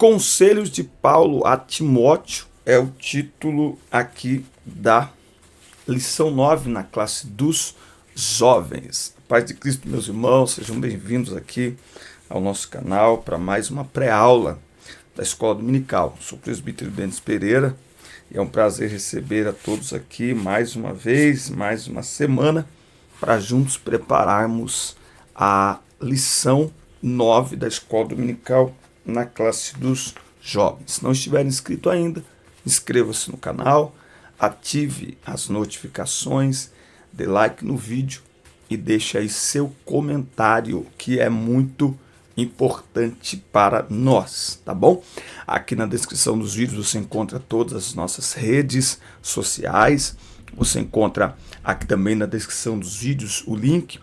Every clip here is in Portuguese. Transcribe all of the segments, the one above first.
Conselhos de Paulo a Timóteo é o título aqui da lição 9 na classe dos jovens. Paz de Cristo, meus irmãos, sejam bem-vindos aqui ao nosso canal para mais uma pré-aula da Escola Dominical. Sou o presbítero Denis Pereira e é um prazer receber a todos aqui mais uma vez, mais uma semana, para juntos prepararmos a lição 9 da Escola Dominical na classe dos jovens. Se não estiver inscrito ainda, inscreva-se no canal, ative as notificações, dê like no vídeo e deixe aí seu comentário, que é muito importante para nós, tá bom? Aqui na descrição dos vídeos você encontra todas as nossas redes sociais, você encontra aqui também na descrição dos vídeos o link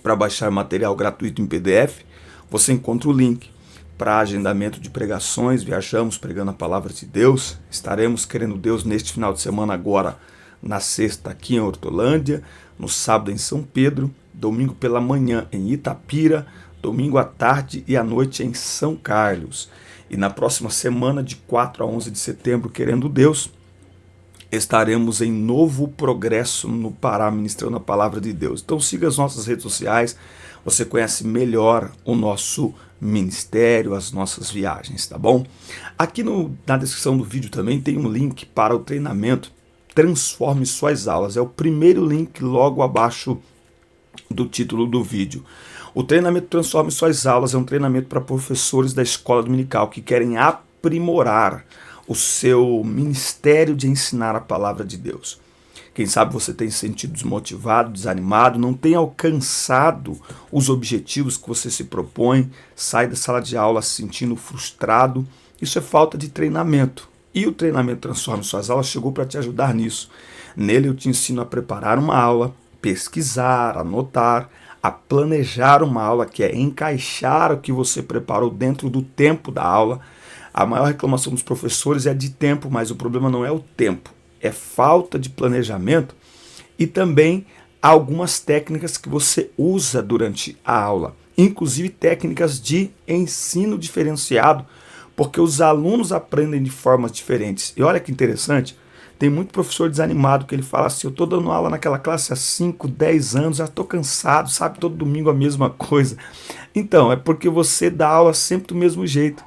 para baixar material gratuito em PDF, você encontra o link para agendamento de pregações. Viajamos pregando a palavra de Deus, estaremos querendo Deus neste final de semana agora, na sexta aqui em Hortolândia, no sábado em São Pedro, domingo pela manhã em Itapira, domingo à tarde e à noite em São Carlos. E na próxima semana, de 4 a 11 de setembro, querendo Deus, estaremos em Novo Progresso, no Pará, ministrando a palavra de Deus. Então siga as nossas redes sociais, você conhece melhor o nosso ministério, as nossas viagens, tá bom? Aqui na descrição do vídeo também tem um link para o treinamento Transforme Suas Aulas. É o primeiro link logo abaixo do título do vídeo. O treinamento Transforme Suas Aulas é um treinamento para professores da escola dominical que querem aprimorar o seu ministério de ensinar a palavra de Deus. Quem sabe você tem se sentido desmotivado, desanimado, não tem alcançado os objetivos que você se propõe, sai da sala de aula se sentindo frustrado. Isso é falta de treinamento. E o treinamento Transforme Suas Aulas chegou para te ajudar nisso. Nele eu te ensino a preparar uma aula, pesquisar, anotar, a planejar uma aula, que é encaixar o que você preparou dentro do tempo da aula. A maior reclamação dos professores é de tempo, mas o problema não é o tempo, é falta de planejamento e também algumas técnicas que você usa durante a aula, inclusive técnicas de ensino diferenciado, porque os alunos aprendem de formas diferentes. E olha que interessante, tem muito professor desanimado que ele fala assim: eu estou dando aula naquela classe há 5, 10 anos, já estou cansado, sabe, todo domingo a mesma coisa. Então, é porque você dá aula sempre do mesmo jeito.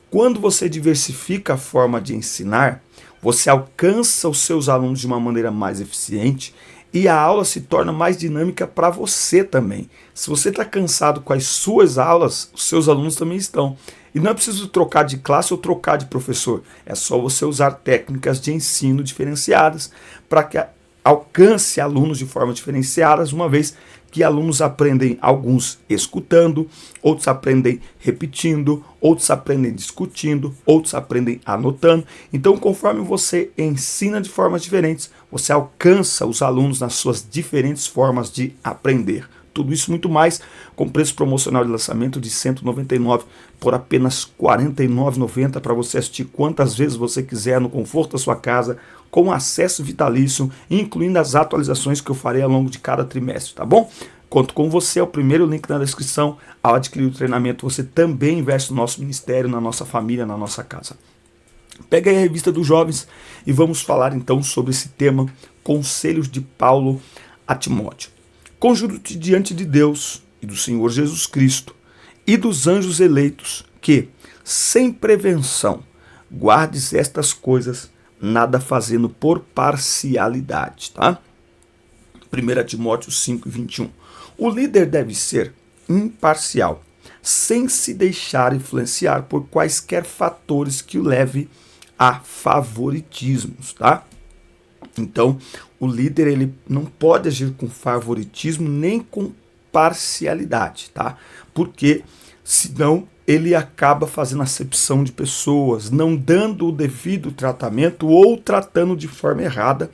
Quando você diversifica a forma de ensinar, você alcança os seus alunos de uma maneira mais eficiente e a aula se torna mais dinâmica para você também. Se você está cansado com as suas aulas, os seus alunos também estão. E não é preciso trocar de classe ou trocar de professor. É só você usar técnicas de ensino diferenciadas para que alcance alunos de forma diferenciadas, uma vez que alunos aprendem, alguns escutando, outros aprendem repetindo, outros aprendem discutindo, outros aprendem anotando. Então, conforme você ensina de formas diferentes, você alcança os alunos nas suas diferentes formas de aprender. Tudo isso muito mais com preço promocional de lançamento de R$ 199 por apenas R$ 49,90 para você assistir quantas vezes você quiser no conforto da sua casa, com acesso vitalício, incluindo as atualizações que eu farei ao longo de cada trimestre, tá bom? Conto com você, é o primeiro link na descrição. Ao adquirir o treinamento, você também investe no nosso ministério, na nossa família, na nossa casa. Pega aí a revista dos jovens e vamos falar então sobre esse tema, Conselhos de Paulo a Timóteo. Conjuro-te diante de Deus e do Senhor Jesus Cristo e dos anjos eleitos que, sem prevenção, guardes estas coisas, nada fazendo por parcialidade, tá? 1 Timóteo 5:21. O líder deve ser imparcial, sem se deixar influenciar por quaisquer fatores que o leve a favoritismos, tá? Então, o líder ele não pode agir com favoritismo nem com parcialidade, tá? Porque senão ele acaba fazendo acepção de pessoas, não dando o devido tratamento ou tratando de forma errada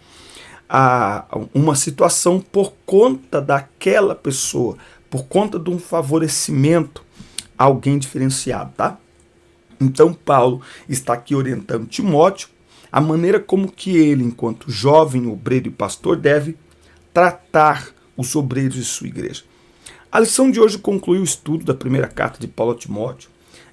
uma situação por conta daquela pessoa, por conta de um favorecimento a alguém diferenciado, tá? Então Paulo está aqui orientando Timóteo a maneira como que ele, enquanto jovem, obreiro e pastor, deve tratar os obreiros de sua igreja. A lição de hoje conclui o estudo da primeira carta de Paulo a Timóteo.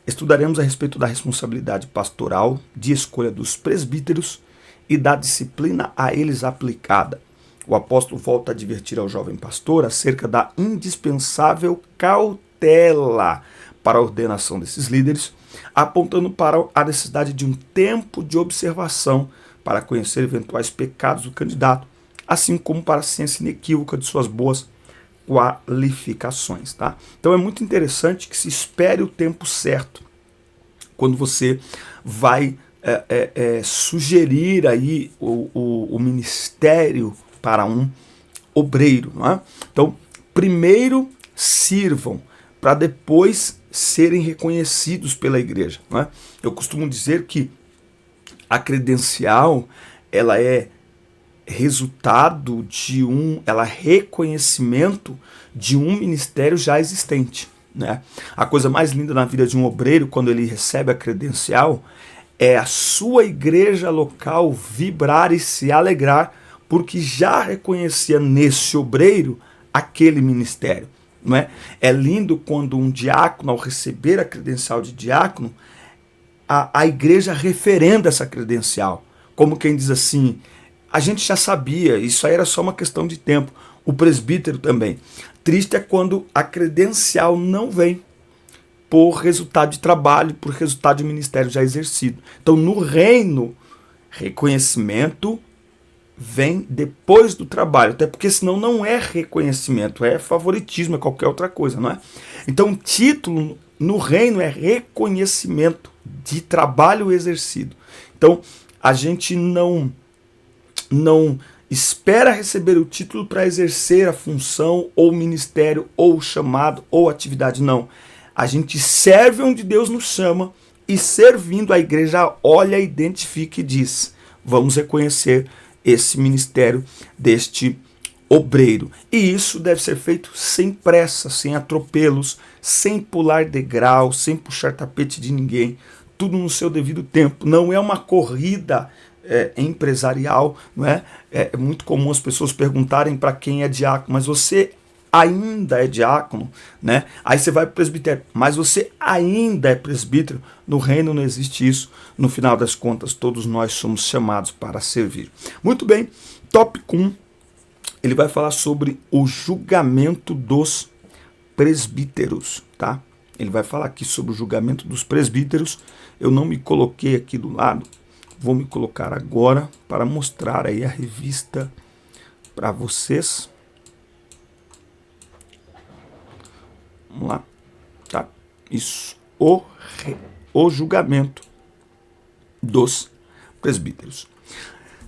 Estudaremos a respeito da responsabilidade pastoral, de escolha dos presbíteros e da disciplina a eles aplicada. O apóstolo volta a advertir ao jovem pastor acerca da indispensável cautela para a ordenação desses líderes, apontando para a necessidade de um tempo de observação para conhecer eventuais pecados do candidato, assim como para a ciência inequívoca de suas boas qualificações. Tá? Então é muito interessante que se espere o tempo certo quando você vai sugerir aí o ministério para um obreiro. Não é? Então, primeiro sirvam para depois serem reconhecidos pela igreja. Não é? Eu costumo dizer que a credencial ela é resultado ela é reconhecimento de um ministério já existente. Né? A coisa mais linda na vida de um obreiro, quando ele recebe a credencial, é a sua igreja local vibrar e se alegrar, porque já reconhecia nesse obreiro aquele ministério. Não é? É lindo quando um diácono, ao receber a credencial de diácono, a igreja referenda essa credencial, como quem diz assim, a gente já sabia, isso aí era só uma questão de tempo. O presbítero também. Triste é quando a credencial não vem por resultado de trabalho, por resultado de ministério já exercido. Então, no reino, reconhecimento vem depois do trabalho, até porque senão não é reconhecimento, é favoritismo, é qualquer outra coisa, não é? Então, título no reino é reconhecimento de trabalho exercido. Então, a gente não espera receber o título para exercer a função, ou ministério, ou chamado, ou atividade, não. A gente serve onde Deus nos chama e servindo a igreja olha, identifica e diz, vamos reconhecer esse ministério deste obreiro. E isso deve ser feito sem pressa, sem atropelos, sem pular degrau, sem puxar tapete de ninguém, tudo no seu devido tempo. Não é uma corrida empresarial, não é? É muito comum as pessoas perguntarem para quem é diácono, mas você ainda é diácono, né? Aí você vai para o presbitério, mas você ainda é presbítero. No reino não existe isso. No final das contas, todos nós somos chamados para servir. Muito bem, tópico 1, ele vai falar sobre o julgamento dos presbíteros, tá? Ele vai falar aqui sobre o julgamento dos presbíteros. Eu não me coloquei aqui do lado, vou me colocar agora para mostrar aí a revista para vocês. Vamos lá, tá? Isso, o julgamento dos presbíteros.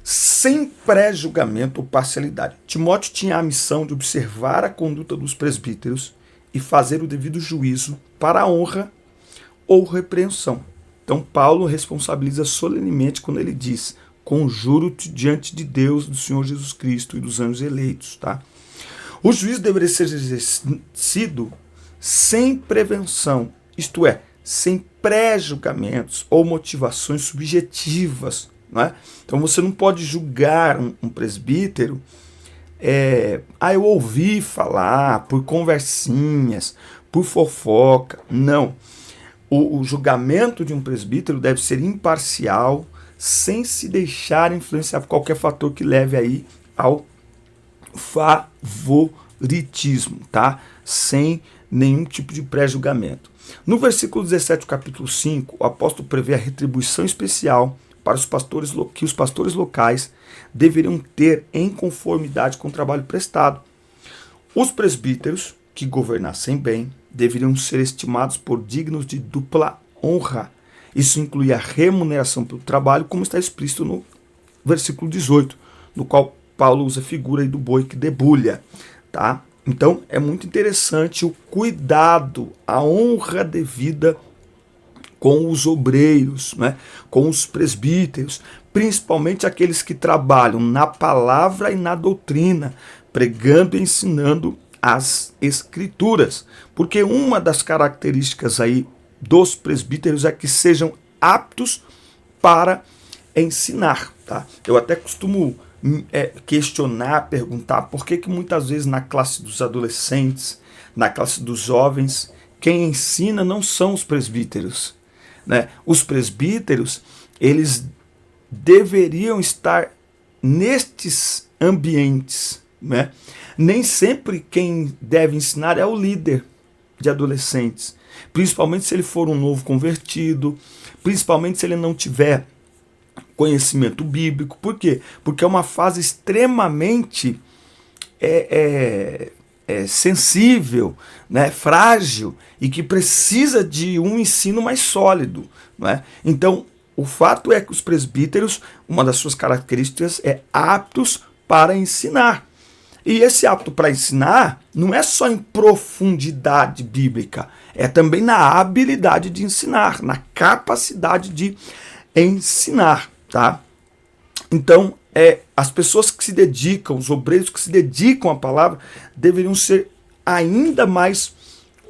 Sem pré-julgamento ou parcialidade. Timóteo tinha a missão de observar a conduta dos presbíteros e fazer o devido juízo para a honra ou repreensão. Então Paulo responsabiliza solenemente quando ele diz, conjuro-te diante de Deus, do Senhor Jesus Cristo e dos anjos eleitos. Tá? O juízo deveria ser exercido sem prevenção, isto é, sem pré-julgamentos ou motivações subjetivas. Não é? Então você não pode julgar um presbítero, eu ouvi falar, por conversinhas, por fofoca. Não. O julgamento de um presbítero deve ser imparcial, sem se deixar influenciar por qualquer fator que leve aí ao favoritismo, tá? Sem nenhum tipo de pré-julgamento. No versículo 17 do capítulo 5, o apóstolo prevê a retribuição especial para os pastores, que os pastores locais deveriam ter em conformidade com o trabalho prestado. Os presbíteros que governassem bem deveriam ser estimados por dignos de dupla honra. Isso inclui a remuneração pelo trabalho, como está explícito no versículo 18, no qual Paulo usa a figura aí do boi que debulha. Tá? Então é muito interessante o cuidado, a honra devida com os obreiros, né? Com os presbíteros, principalmente aqueles que trabalham na palavra e na doutrina, pregando e ensinando as escrituras, porque uma das características aí dos presbíteros é que sejam aptos para ensinar, tá? Eu até costumo questionar, perguntar por que muitas vezes na classe dos adolescentes, na classe dos jovens, quem ensina não são os presbíteros, né? Os presbíteros, eles deveriam estar nestes ambientes, né? Nem sempre quem deve ensinar é o líder de adolescentes, principalmente se ele for um novo convertido, principalmente se ele não tiver conhecimento bíblico. Por quê? Porque é uma fase extremamente sensível, né, frágil, e que precisa de um ensino mais sólido, né? Então, o fato é que os presbíteros, uma das suas características é aptos para ensinar. E esse apto para ensinar não é só em profundidade bíblica, é também na habilidade de ensinar, na capacidade de ensinar, tá? Então, as pessoas que se dedicam, os obreiros que se dedicam à palavra, deveriam ser ainda mais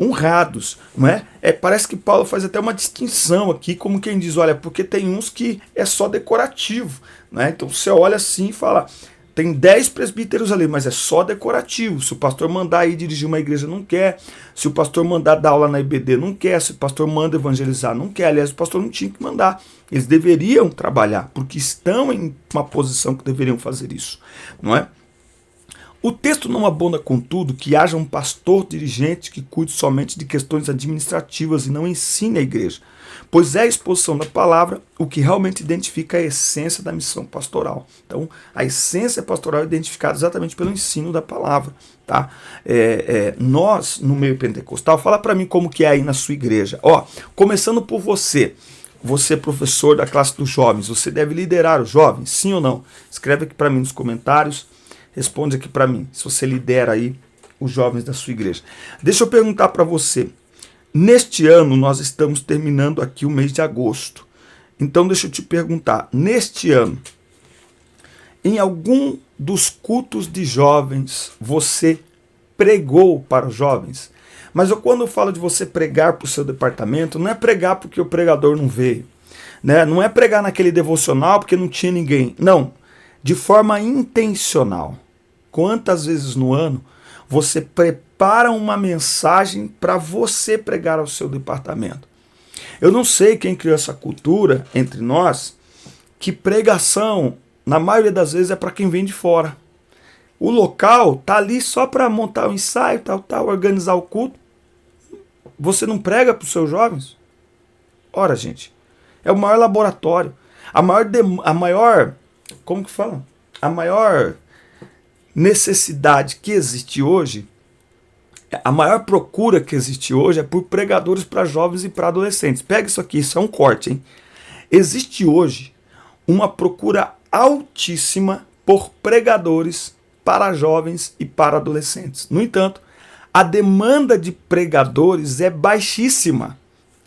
honrados, não é? Parece que Paulo faz até uma distinção aqui, como quem diz, olha, porque tem uns que é só decorativo, né? Então você olha assim e fala, tem 10 presbíteros ali, mas é só decorativo. Se o pastor mandar ir dirigir uma igreja, não quer. Se o pastor mandar dar aula na IBD, não quer. Se o pastor manda evangelizar, não quer. Aliás, o pastor não tinha que mandar. Eles deveriam trabalhar, porque estão em uma posição que deveriam fazer isso, não é? O texto não abona, contudo, que haja um pastor dirigente que cuide somente de questões administrativas e não ensine a igreja, pois é a exposição da palavra o que realmente identifica a essência da missão pastoral. Então, a essência pastoral é identificada exatamente pelo ensino da palavra, tá? Nós, no meio pentecostal, fala para mim como que é aí na sua igreja. Começando por você. Você, professor da classe dos jovens, você deve liderar os jovens, sim ou não? Escreve aqui para mim nos comentários. Responde aqui para mim, se você lidera aí os jovens da sua igreja. Deixa eu perguntar para você. Neste ano, nós estamos terminando aqui o mês de agosto. Então, deixa eu te perguntar. Neste ano, em algum dos cultos de jovens, você pregou para os jovens? Mas quando eu falo de você pregar para o seu departamento, não é pregar porque o pregador não veio, né? Não é pregar naquele devocional porque não tinha ninguém. Não, de forma intencional. Quantas vezes no ano você prepara uma mensagem para você pregar ao seu departamento? Eu não sei quem criou essa cultura entre nós, que pregação, na maioria das vezes, é para quem vem de fora. O local tá ali só para montar o ensaio, tal, organizar o culto. Você não prega para os seus jovens? Ora, gente, é o maior laboratório. A maior, como que fala? A maior necessidade que existe hoje, a maior procura que existe hoje é por pregadores para jovens e para adolescentes. Pega isso aqui, isso é um corte, hein? Existe hoje uma procura altíssima por pregadores para jovens e para adolescentes. No entanto, a demanda de pregadores é baixíssima.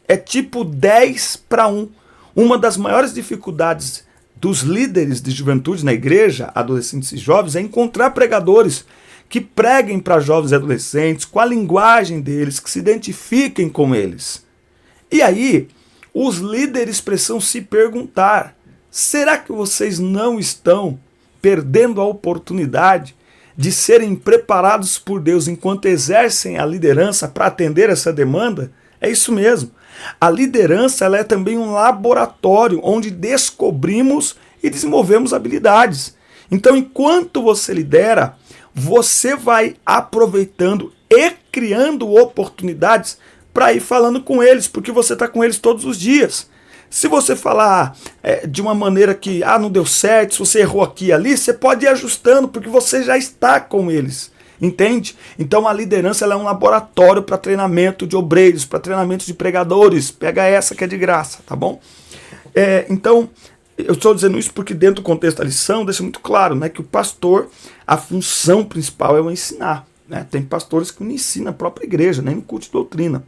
É tipo 10 para 1. Uma das maiores dificuldades dos líderes de juventude na igreja, adolescentes e jovens, é encontrar pregadores que preguem para jovens e adolescentes com a linguagem deles, que se identifiquem com eles. E aí, os líderes precisam se perguntar, será que vocês não estão perdendo a oportunidade de serem preparados por Deus enquanto exercem a liderança para atender essa demanda? É isso mesmo. A liderança, ela é também um laboratório onde descobrimos e desenvolvemos habilidades. Então, enquanto você lidera, você vai aproveitando e criando oportunidades para ir falando com eles, porque você está com eles todos os dias. Se você falar de uma maneira que não deu certo, se você errou aqui e ali, você pode ir ajustando, porque você já está com eles. Entende? Então a liderança, ela é um laboratório para treinamento de obreiros, para treinamento de pregadores. Pega essa que é de graça, tá bom? Então, eu estou dizendo isso porque dentro do contexto da lição deixa muito claro, né, que o pastor, a função principal é o ensinar. Né? Tem pastores que não ensinam a própria igreja, nem no culto de doutrina.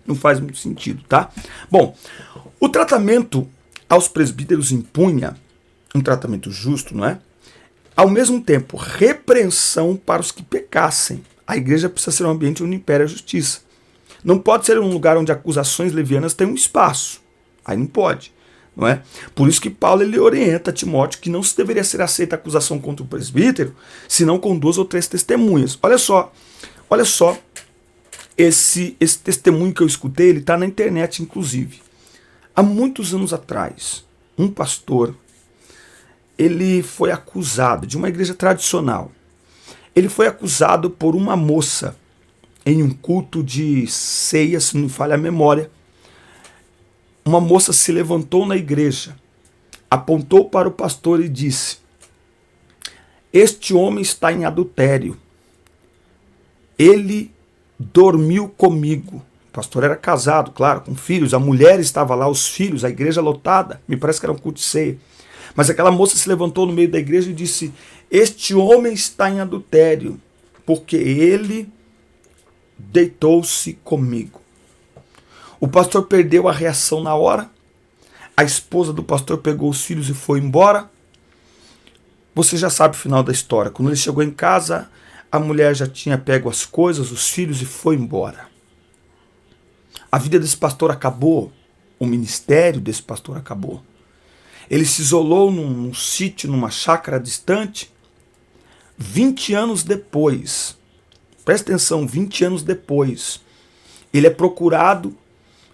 Não faz muito sentido, tá? Bom, o tratamento aos presbíteros impunha um tratamento justo, não é? Ao mesmo tempo, repreensão para os que pecassem. A igreja precisa ser um ambiente onde impere a justiça. Não pode ser um lugar onde acusações levianas têm um espaço. Aí não pode, não é? Por isso que Paulo ele orienta Timóteo que não se deveria ser aceita a acusação contra o presbítero, senão com 2 ou 3 testemunhas. Olha só Esse testemunho que eu escutei, ele está na internet, inclusive. Há muitos anos atrás, um pastor, ele foi acusado, de uma igreja tradicional, ele foi acusado por uma moça em um culto de ceia, se não me falha a memória. Uma moça se levantou na igreja, apontou para o pastor e disse: este homem está em adultério. Ele dormiu comigo. O pastor era casado, claro, com filhos. A mulher estava lá, os filhos, a igreja lotada. Me parece que era um culto de ceia. Mas aquela moça se levantou no meio da igreja e disse: este homem está em adultério, porque ele deitou-se comigo. O pastor perdeu a reação na hora. A esposa do pastor pegou os filhos e foi embora. Você já sabe o final da história. Quando ele chegou em casa, a mulher já tinha pego as coisas, os filhos, e foi embora. A vida desse pastor acabou. O ministério desse pastor acabou. Ele se isolou num sítio, numa chácara distante. 20 anos depois, presta atenção, 20 anos depois, ele é procurado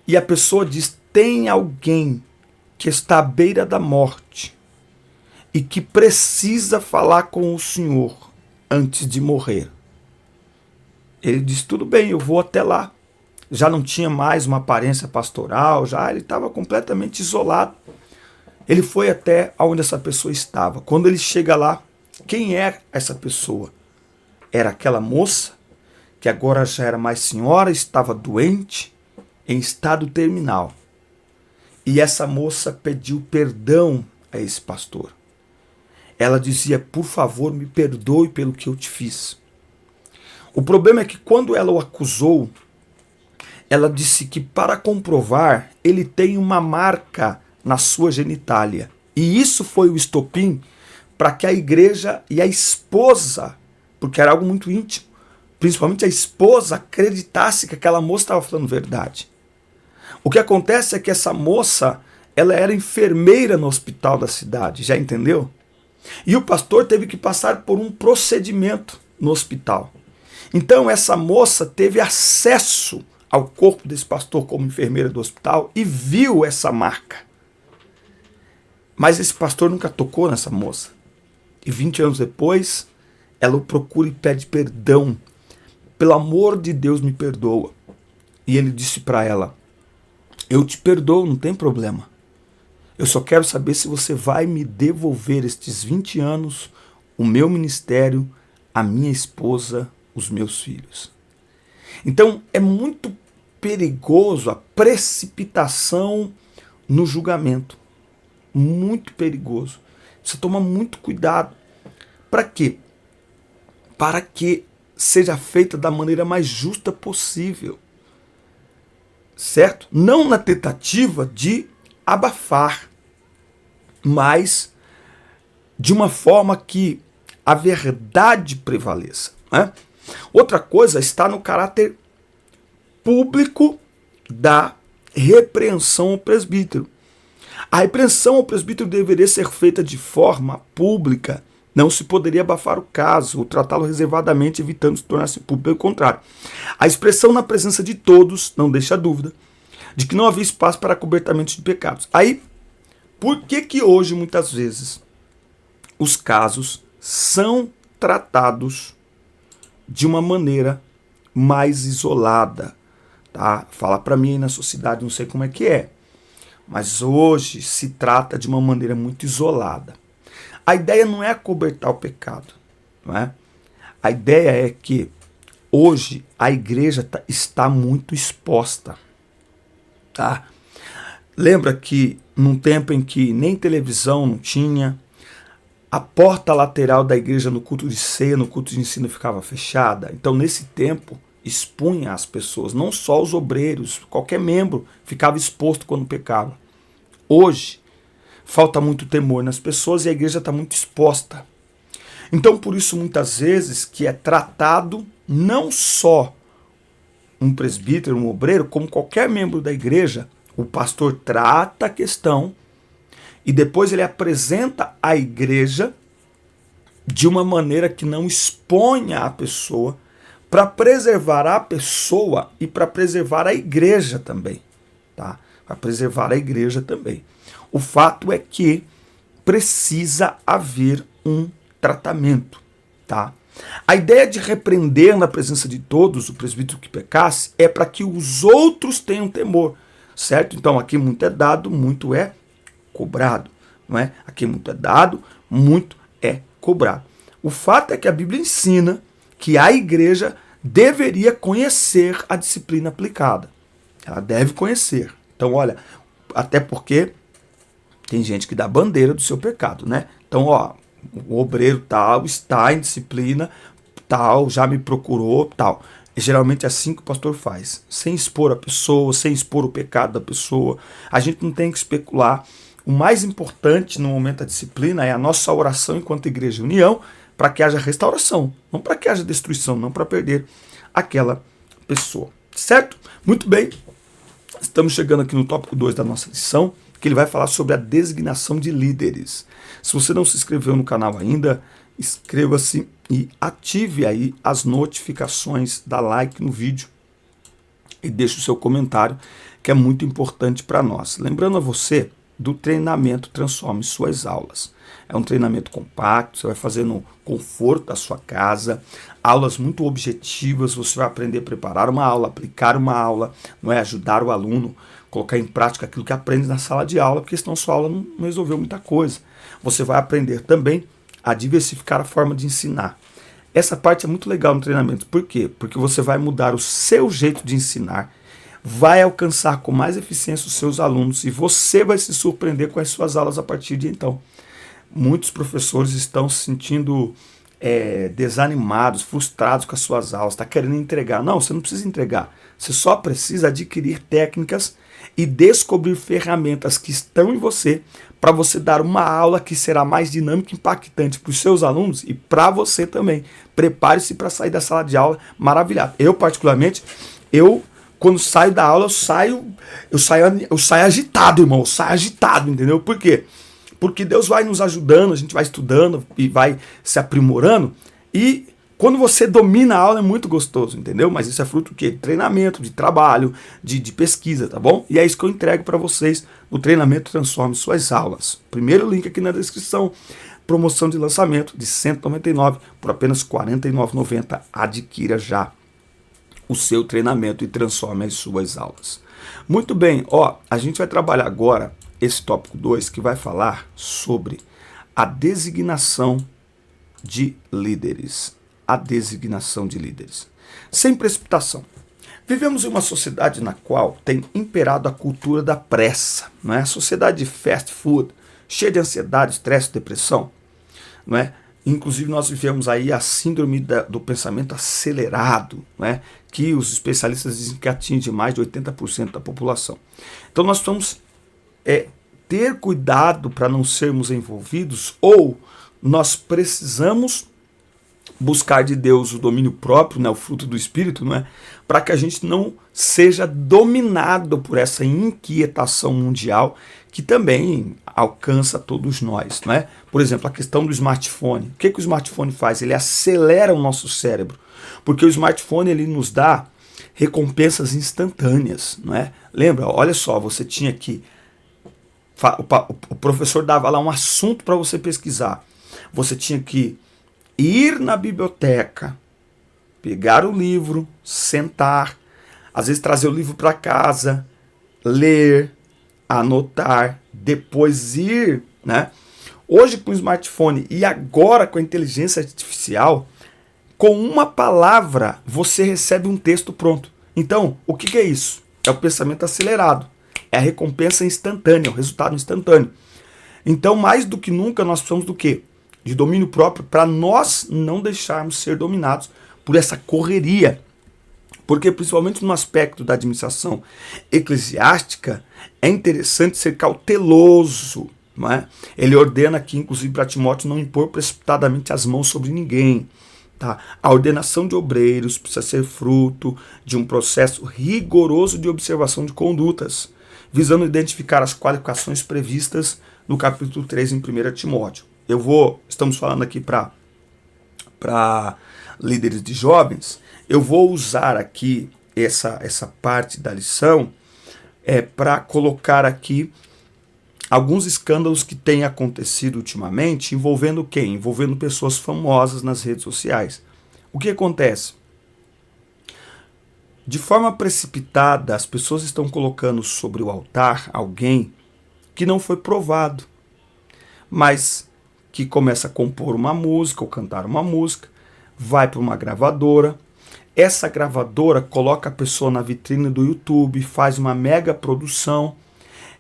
e a pessoa diz: tem alguém que está à beira da morte e que precisa falar com o senhor antes de morrer. Ele diz: tudo bem, eu vou até lá. Já não tinha mais uma aparência pastoral, já ele estava completamente isolado. Ele foi até onde essa pessoa estava. Quando ele chega lá, quem é essa pessoa? Era aquela moça, que agora já era mais senhora, estava doente, em estado terminal. E essa moça pediu perdão a esse pastor. Ela dizia: por favor, me perdoe pelo que eu te fiz. O problema é que quando ela o acusou, ela disse que para comprovar, ele tem uma marca na sua genitália. E isso foi o estopim para que a igreja e a esposa, porque era algo muito íntimo, principalmente a esposa, acreditasse que aquela moça estava falando verdade. O que acontece é que essa moça, ela era enfermeira no hospital da cidade, já entendeu? E o pastor teve que passar por um procedimento no hospital. Então essa moça teve acesso ao corpo desse pastor como enfermeira do hospital e viu essa marca. Mas esse pastor nunca tocou nessa moça. E 20 anos depois, ela o procura e pede perdão. Pelo amor de Deus, me perdoa. E ele disse para ela: eu te perdoo, não tem problema. Eu só quero saber se você vai me devolver estes 20 anos, o meu ministério, a minha esposa, os meus filhos. Então é muito perigoso a precipitação no julgamento. Muito perigoso. Você toma muito cuidado. Para quê? Para que seja feita da maneira mais justa possível. Certo? Não na tentativa de abafar, mas de uma forma que a verdade prevaleça. Né? Outra coisa está no caráter público da repreensão ao presbítero. A repreensão ao presbítero deveria ser feita de forma pública. Não se poderia abafar o caso ou tratá-lo reservadamente, evitando se tornar-se público. Pelo contrário, a expressão na presença de todos não deixa dúvida de que não havia espaço para cobertamento de pecados. Aí, por que hoje, muitas vezes, os casos são tratados de uma maneira mais isolada? Tá? Fala para mim aí na sociedade, não sei como é que é. Mas hoje se trata de uma maneira muito isolada. A ideia não é acobertar o pecado. Não é? A ideia é que hoje a igreja está muito exposta. Tá? Lembra que num tempo em que nem televisão não tinha, a porta lateral da igreja no culto de ceia, no culto de ensino ficava fechada? Então nesse tempo expunha as pessoas, não só os obreiros, qualquer membro ficava exposto quando pecava. Hoje, falta muito temor nas pessoas e a igreja está muito exposta. Então, por isso, muitas vezes, que é tratado não só um presbítero, um obreiro, como qualquer membro da igreja, o pastor trata a questão e depois ele apresenta a igreja de uma maneira que não exponha a pessoa para preservar a pessoa e para preservar a igreja também, tá? Para preservar a igreja também. O fato é que precisa haver um tratamento, tá? A ideia de repreender na presença de todos o presbítero que pecasse é para que os outros tenham temor, certo? Então aqui muito é dado, muito é cobrado, não é? Aqui muito é dado, muito é cobrado. O fato é que a Bíblia ensina que a igreja deveria conhecer a disciplina aplicada. Ela deve conhecer. Então, olha, até porque tem gente que dá bandeira do seu pecado, né? Então, ó, o obreiro tal está em disciplina tal, já me procurou, tal. É geralmente assim que o pastor faz, sem expor a pessoa, sem expor o pecado da pessoa. A gente não tem que especular. O mais importante no momento da disciplina é a nossa oração enquanto igreja união, para que haja restauração, não para que haja destruição, não para perder aquela pessoa. Certo? Muito bem. Estamos chegando aqui no tópico 2 da nossa lição, que ele vai falar sobre a designação de líderes. Se você não se inscreveu no canal ainda, inscreva-se e ative aí as notificações, dá like no vídeo e deixe o seu comentário, que é muito importante para nós. Lembrando a você do treinamento Transforme Suas Aulas. É um treinamento compacto, você vai fazer no conforto da sua casa, aulas muito objetivas, você vai aprender a preparar uma aula, aplicar uma aula, não é ajudar o aluno, colocar em prática aquilo que aprende na sala de aula, porque senão sua aula não resolveu muita coisa. Você vai aprender também a diversificar a forma de ensinar. Essa parte é muito legal no treinamento. Por quê? Porque você vai mudar o seu jeito de ensinar, vai alcançar com mais eficiência os seus alunos e você vai se surpreender com as suas aulas a partir de então. Muitos professores estão se sentindo desanimados, frustrados com as suas aulas, está querendo entregar. Não, você não precisa entregar. Você só precisa adquirir técnicas e descobrir ferramentas que estão em você para você dar uma aula que será mais dinâmica e impactante para os seus alunos e para você também. Prepare-se para sair da sala de aula maravilhado. Eu, particularmente, quando saio da aula, eu saio agitado, irmão. Eu saio agitado, entendeu? Por quê? Porque Deus vai nos ajudando, a gente vai estudando e vai se aprimorando. E quando você domina a aula é muito gostoso, entendeu? Mas isso é fruto do quê? De treinamento, de trabalho, de pesquisa, tá bom? E é isso que eu entrego para vocês no treinamento Transforme Suas Aulas. Primeiro link aqui na descrição. Promoção de lançamento de R$ 199 por apenas R$ 49,90. Adquira já o seu treinamento e transforme as suas aulas. Muito bem, ó, a gente vai trabalhar agora esse tópico 2 que vai falar sobre a designação de líderes. A designação de líderes. Sem precipitação. Vivemos em uma sociedade na qual tem imperado a cultura da pressa, não é? A sociedade de fast food, cheia de ansiedade, estresse, depressão, não é? Inclusive nós vivemos aí a síndrome do pensamento acelerado, né, que os especialistas dizem que atinge mais de 80% da população. Então nós precisamos ter cuidado para não sermos envolvidos, ou nós precisamos buscar de Deus o domínio próprio, né, o fruto do Espírito, não é, para que a gente não seja dominado por essa inquietação mundial que também alcança todos nós, não é? Por exemplo, a questão do smartphone. O que o smartphone faz? Ele acelera o nosso cérebro, porque o smartphone ele nos dá recompensas instantâneas, não é? Lembra? Olha só, você tinha que o professor dava lá um assunto para você pesquisar. Você tinha que ir na biblioteca, pegar o livro, sentar, às vezes trazer o livro para casa, ler, anotar, depois ir, né? Hoje com o smartphone e agora com a inteligência artificial, com uma palavra você recebe um texto pronto. Então, o que é isso? É o pensamento acelerado, é a recompensa instantânea, o resultado instantâneo. Então, mais do que nunca, nós precisamos do quê? De domínio próprio, para nós não deixarmos ser dominados por essa correria. Porque, principalmente no aspecto da administração eclesiástica, é interessante ser cauteloso. Não é? Ele ordena aqui, inclusive, para Timóteo não impor precipitadamente as mãos sobre ninguém. Tá? A ordenação de obreiros precisa ser fruto de um processo rigoroso de observação de condutas, visando identificar as qualificações previstas no capítulo 3 em 1 Timóteo. Estamos falando aqui para líderes de jovens, eu vou usar aqui essa parte da lição para colocar aqui alguns escândalos que têm acontecido ultimamente envolvendo quem? Envolvendo pessoas famosas nas redes sociais. O que acontece? De forma precipitada, as pessoas estão colocando sobre o altar alguém que não foi provado, mas que começa a compor uma música ou cantar uma música, vai para uma gravadora. Essa gravadora coloca a pessoa na vitrine do YouTube, faz uma mega produção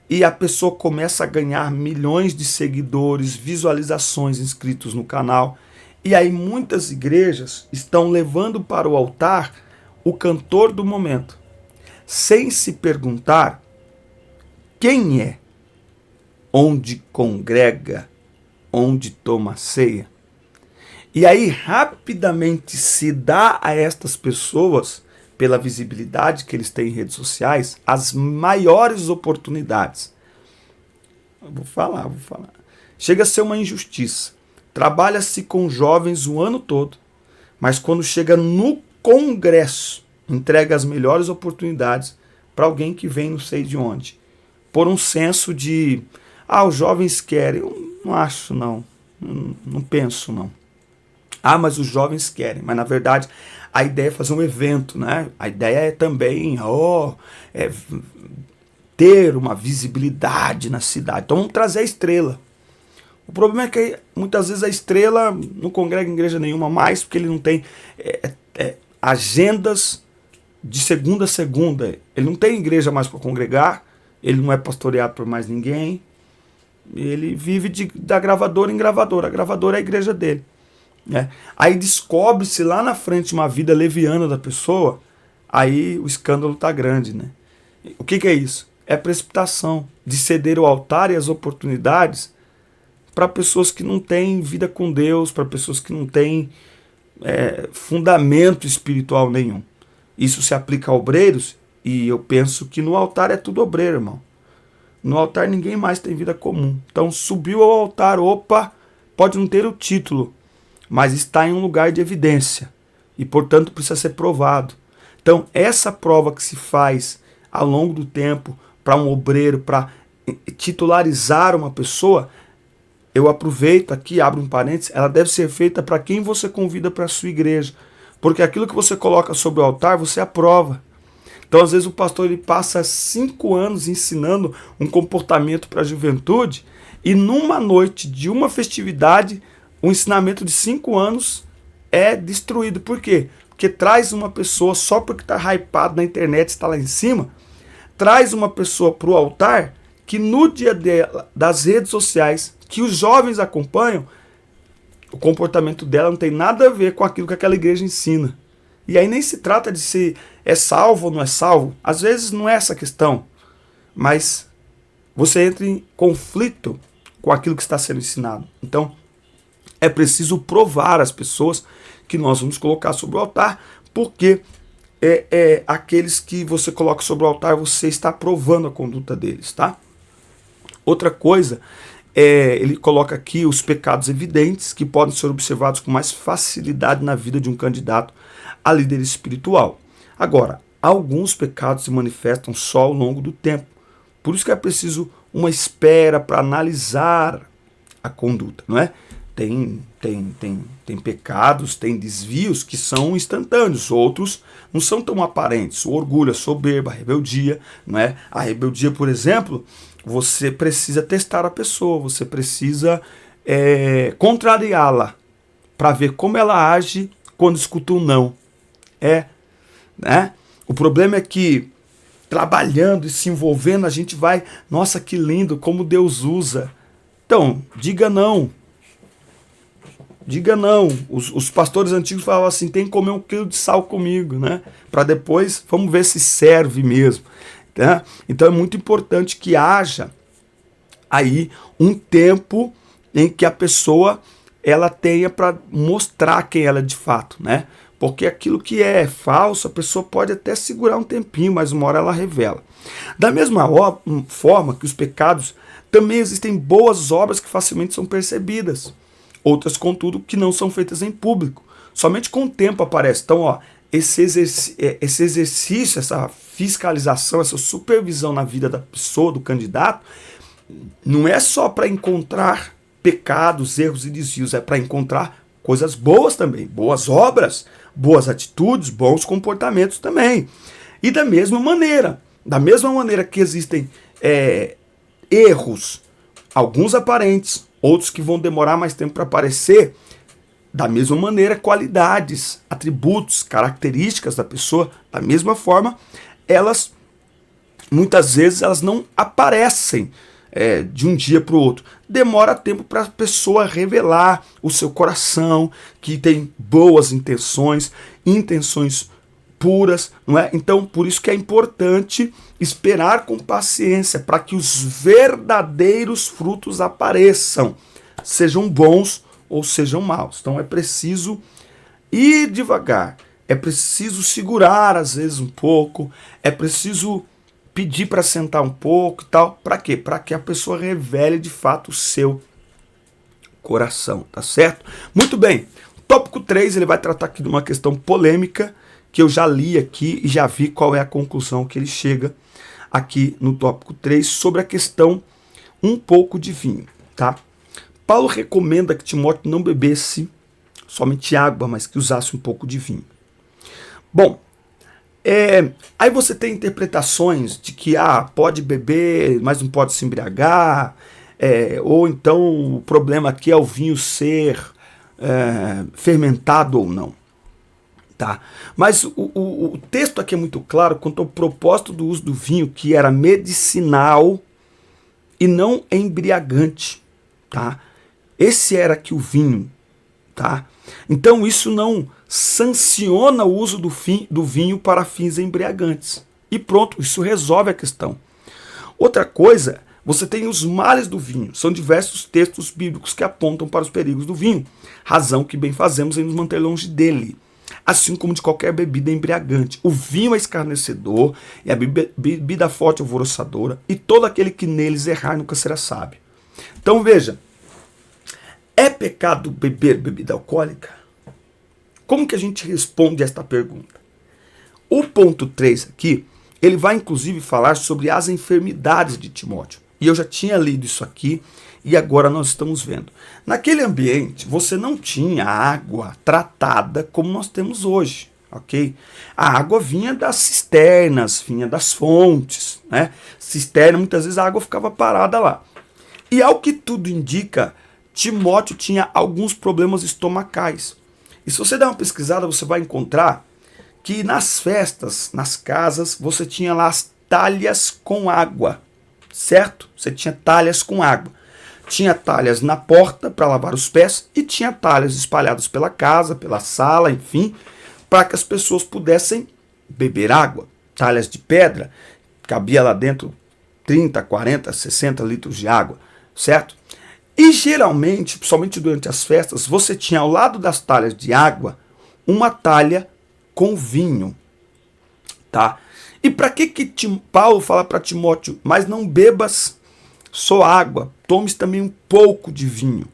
e a pessoa começa a ganhar milhões de seguidores, visualizações, inscritos no canal. E aí muitas igrejas estão levando para o altar o cantor do momento, sem se perguntar quem é, onde congrega, onde toma ceia. E aí rapidamente se dá a estas pessoas, pela visibilidade que eles têm em redes sociais, as maiores oportunidades. Eu vou falar. Chega a ser uma injustiça. Trabalha-se com jovens o ano todo, mas quando chega no Congresso, entrega as melhores oportunidades para alguém que vem não sei de onde. Por um senso de, os jovens querem. Eu não acho, não penso, não. Mas os jovens querem. Mas, na verdade, a ideia é fazer um evento, né? A ideia é também ter uma visibilidade na cidade. Então, vamos trazer a estrela. O problema é que, muitas vezes, a estrela não congrega em igreja nenhuma mais, porque ele não tem agendas de segunda a segunda. Ele não tem igreja mais para congregar, ele não é pastoreado por mais ninguém. Ele vive da gravadora em gravadora. A gravadora é a igreja dele. Né? Aí descobre-se lá na frente uma vida leviana da pessoa, aí o escândalo está grande. Né? O que é isso? É precipitação de ceder o altar e as oportunidades para pessoas que não têm vida com Deus, para pessoas que não têm fundamento espiritual nenhum. Isso se aplica a obreiros e eu penso que no altar é tudo obreiro, irmão. No altar ninguém mais tem vida comum. Então subiu ao altar, pode não ter o título, mas está em um lugar de evidência e, portanto, precisa ser provado. Então, essa prova que se faz ao longo do tempo para um obreiro, para titularizar uma pessoa, eu aproveito aqui, abro um parênteses, ela deve ser feita para quem você convida para a sua igreja, porque aquilo que você coloca sobre o altar, você aprova. Então, às vezes, o pastor ele passa 5 anos ensinando um comportamento para a juventude e numa noite de uma festividade, o ensinamento de 5 anos é destruído. Por quê? Porque traz uma pessoa, só porque está hypado na internet, está lá em cima, traz uma pessoa para o altar que no dia das redes sociais, que os jovens acompanham, o comportamento dela não tem nada a ver com aquilo que aquela igreja ensina. E aí nem se trata de se é salvo ou não é salvo. Às vezes não é essa a questão. Mas você entra em conflito com aquilo que está sendo ensinado. Então, é preciso provar às pessoas que nós vamos colocar sobre o altar, porque aqueles que você coloca sobre o altar, você está provando a conduta deles, tá? Outra coisa, ele coloca aqui os pecados evidentes que podem ser observados com mais facilidade na vida de um candidato a líder espiritual. Agora, alguns pecados se manifestam só ao longo do tempo. Por isso que é preciso uma espera para analisar a conduta, não é? Tem pecados, tem desvios que são instantâneos, outros não são tão aparentes. O orgulho, a soberba, a rebeldia, não é? A rebeldia, por exemplo, você precisa testar a pessoa, você precisa contrariá-la para ver como ela age quando escuta um não. Né? O problema é que trabalhando e se envolvendo, a gente vai, nossa, que lindo, como Deus usa. Então, diga não. Diga não. Os pastores antigos falavam assim, tem que comer 1 quilo de sal comigo, né? Para depois, vamos ver se serve mesmo. Tá? Então é muito importante que haja aí um tempo em que a pessoa ela tenha para mostrar quem ela é de fato, né? Porque aquilo que é falso, a pessoa pode até segurar um tempinho, mas uma hora ela revela. Da mesma forma que os pecados, também existem boas obras que facilmente são percebidas. Outras, contudo, que não são feitas em público. Somente com o tempo aparece. Então, esse exercício, essa fiscalização, essa supervisão na vida da pessoa, do candidato, não é só para encontrar pecados, erros e desvios, é para encontrar coisas boas também, boas obras, boas atitudes, bons comportamentos também. E da mesma maneira que existem erros, alguns aparentes, outros que vão demorar mais tempo para aparecer, da mesma maneira, qualidades, atributos, características da pessoa, da mesma forma, elas, muitas vezes, elas não aparecem de um dia para o outro. Demora tempo para a pessoa revelar o seu coração, que tem boas intenções, intenções puras, não é? Então, por isso que é importante esperar com paciência, para que os verdadeiros frutos apareçam, sejam bons ou sejam maus. Então é preciso ir devagar, é preciso segurar às vezes um pouco, é preciso pedir para sentar um pouco e tal. Para quê? Para que a pessoa revele de fato o seu coração, tá certo? Muito bem, tópico 3, ele vai tratar aqui de uma questão polêmica, que eu já li aqui e já vi qual é a conclusão que ele chega aqui no tópico 3, sobre a questão um pouco de vinho, tá? Paulo recomenda que Timóteo não bebesse somente água, mas que usasse um pouco de vinho. Bom, aí você tem interpretações de que pode beber, mas não pode se embriagar, ou então o problema aqui é o vinho ser fermentado ou não. Tá? Mas o texto aqui é muito claro quanto ao propósito do uso do vinho, que era medicinal e não embriagante. Tá? Esse era aqui o vinho. Tá? Então isso não sanciona o uso do vinho para fins embriagantes. E pronto, isso resolve a questão. Outra coisa, você tem os males do vinho. São diversos textos bíblicos que apontam para os perigos do vinho. Razão que bem fazemos em nos manter longe dele. Assim como de qualquer bebida embriagante. O vinho é escarnecedor, e a bebida forte alvoroçadora, e todo aquele que neles errar nunca será sábio. Então veja, é pecado beber bebida alcoólica? Como que a gente responde a esta pergunta? O ponto 3 aqui, ele vai inclusive falar sobre as enfermidades de Timóteo. E eu já tinha lido isso aqui, e agora nós estamos vendo. Naquele ambiente, você não tinha água tratada como nós temos hoje, ok? A água vinha das cisternas, vinha das fontes, né? Cisterna, muitas vezes a água ficava parada lá. E ao que tudo indica, Timóteo tinha alguns problemas estomacais. E se você der uma pesquisada, você vai encontrar que nas festas, nas casas, você tinha lá as talhas com água, certo? Você tinha talhas com água. Tinha talhas na porta para lavar os pés e tinha talhas espalhadas pela casa, pela sala, enfim, para que as pessoas pudessem beber água. Talhas de pedra, cabia lá dentro 30, 40, 60 litros de água, certo? E geralmente, principalmente durante as festas, você tinha ao lado das talhas de água uma talha com vinho, tá? E para que Paulo fala para Timóteo, mas não bebas só água, tome também um pouco de vinho,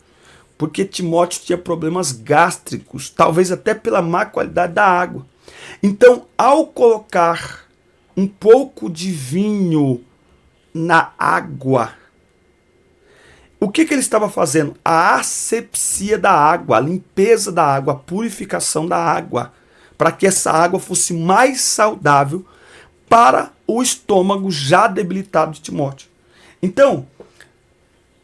porque Timóteo tinha problemas gástricos, talvez até pela má qualidade da água. Então, ao colocar um pouco de vinho na água, o que ele estava fazendo? A asepsia da água, a limpeza da água, a purificação da água, para que essa água fosse mais saudável para o estômago já debilitado de Timóteo. Então,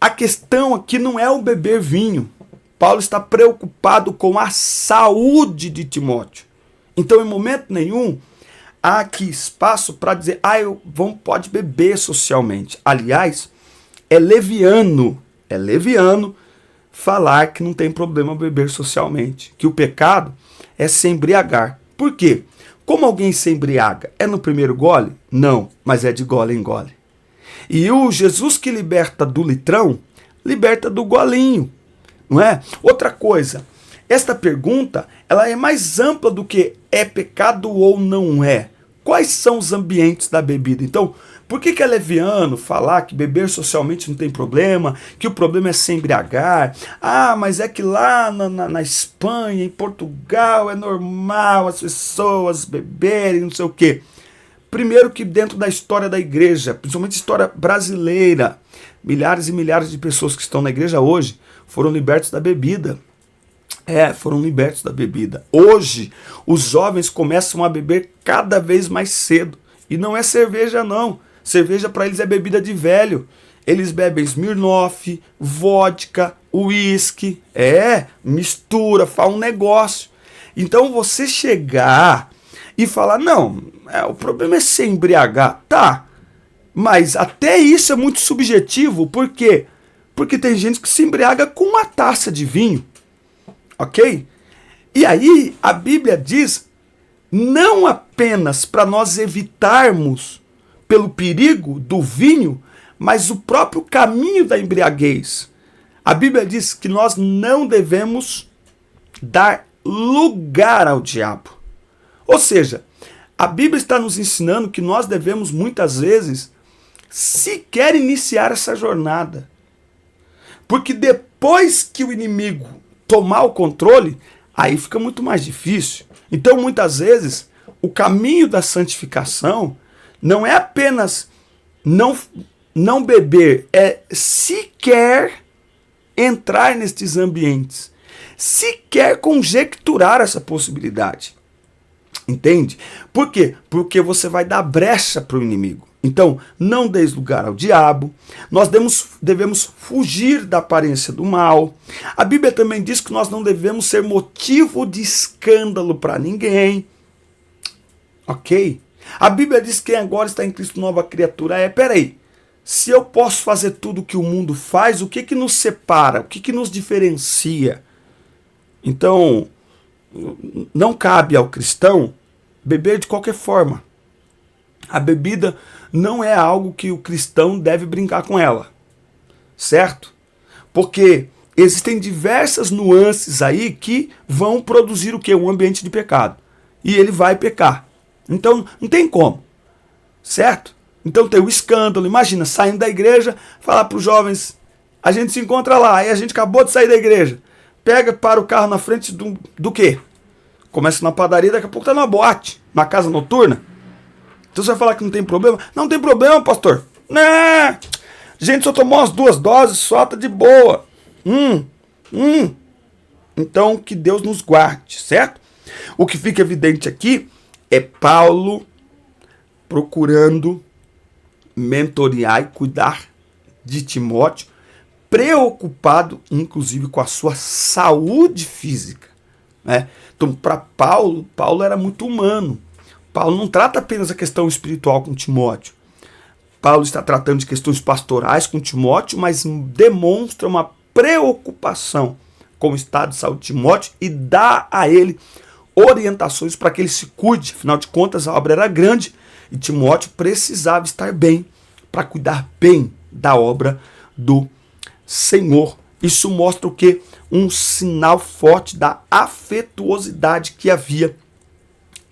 a questão aqui não é o beber vinho. Paulo está preocupado com a saúde de Timóteo. Então, em momento nenhum, há aqui espaço para dizer, pode beber socialmente. Aliás, é leviano falar que não tem problema beber socialmente. Que o pecado é se embriagar. Por quê? Como alguém se embriaga? É no primeiro gole? Não, mas é de gole em gole. E o Jesus que liberta do litrão, liberta do golinho, não é? Outra coisa, esta pergunta, ela é mais ampla do que é pecado ou não é. Quais são os ambientes da bebida? Então, Por que é leviano falar que beber socialmente não tem problema, que o problema é se embriagar? Ah, mas é que lá na Espanha, em Portugal, é normal as pessoas beberem, não sei o quê. Primeiro que dentro da história da igreja, principalmente história brasileira, milhares e milhares de pessoas que estão na igreja hoje foram libertos da bebida. Foram libertos da bebida. Hoje, os jovens começam a beber cada vez mais cedo. E não é cerveja, não. Cerveja para eles é bebida de velho. Eles bebem Smirnoff, vodka, uísque. Mistura, faz um negócio. Então você chegar e falar, não, o problema é se embriagar. Tá, mas até isso é muito subjetivo. Por quê? Porque tem gente que se embriaga com uma taça de vinho. Ok? E aí a Bíblia diz, não apenas para nós evitarmos pelo perigo do vinho, mas o próprio caminho da embriaguez. A Bíblia diz que nós não devemos dar lugar ao diabo. Ou seja, a Bíblia está nos ensinando que nós devemos muitas vezes sequer iniciar essa jornada. Porque depois que o inimigo tomar o controle, aí fica muito mais difícil. Então, muitas vezes, o caminho da santificação não é apenas não beber, é sequer entrar nestes ambientes, sequer conjecturar essa possibilidade. Entende? Por quê? Porque você vai dar brecha para o inimigo. Então, não deis lugar ao diabo. Nós devemos fugir da aparência do mal. A Bíblia também diz que nós não devemos ser motivo de escândalo para ninguém. Ok? A Bíblia diz que quem agora está em Cristo nova criatura peraí, se eu posso fazer tudo o que o mundo faz, o que nos separa? O que nos diferencia? Então, não cabe ao cristão beber de qualquer forma. A bebida não é algo que o cristão deve brincar com ela, certo? Porque existem diversas nuances aí que vão produzir o quê? Um ambiente de pecado. E ele vai pecar. Então, não tem como, certo? Então tem o escândalo. Imagina, saindo da igreja, falar para os jovens, a gente se encontra lá, aí a gente acabou de sair da igreja. Pega, para o carro na frente do quê? Começa na padaria, daqui a pouco tá numa boate, na casa noturna. Então você vai falar que não tem problema? Não tem problema, pastor. Né? Gente, só tomou umas 2 doses, só tá de boa. Então que Deus nos guarde, certo? O que fica evidente aqui é Paulo procurando mentorear e cuidar de Timóteo, preocupado inclusive com a sua saúde física, né? Então para Paulo era muito humano. Paulo não trata apenas a questão espiritual com Timóteo. Paulo está tratando de questões pastorais com Timóteo, mas demonstra uma preocupação com o estado de saúde de Timóteo e dá a ele orientações para que ele se cuide. Afinal de contas, a obra era grande e Timóteo precisava estar bem para cuidar bem da obra do Senhor. Isso mostra o quê? Um sinal forte da afetuosidade que havia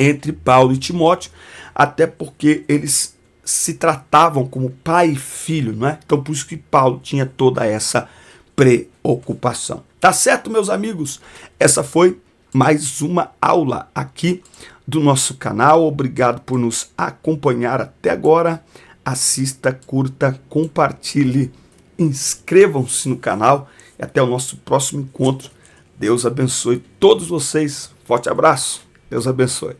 entre Paulo e Timóteo, até porque eles se tratavam como pai e filho, não é? Então por isso que Paulo tinha toda essa preocupação. Tá certo, meus amigos? Essa foi mais uma aula aqui do nosso canal. Obrigado por nos acompanhar até agora. Assista, curta, compartilhe, inscrevam-se no canal e até o nosso próximo encontro. Deus abençoe todos vocês. Forte abraço. Deus abençoe.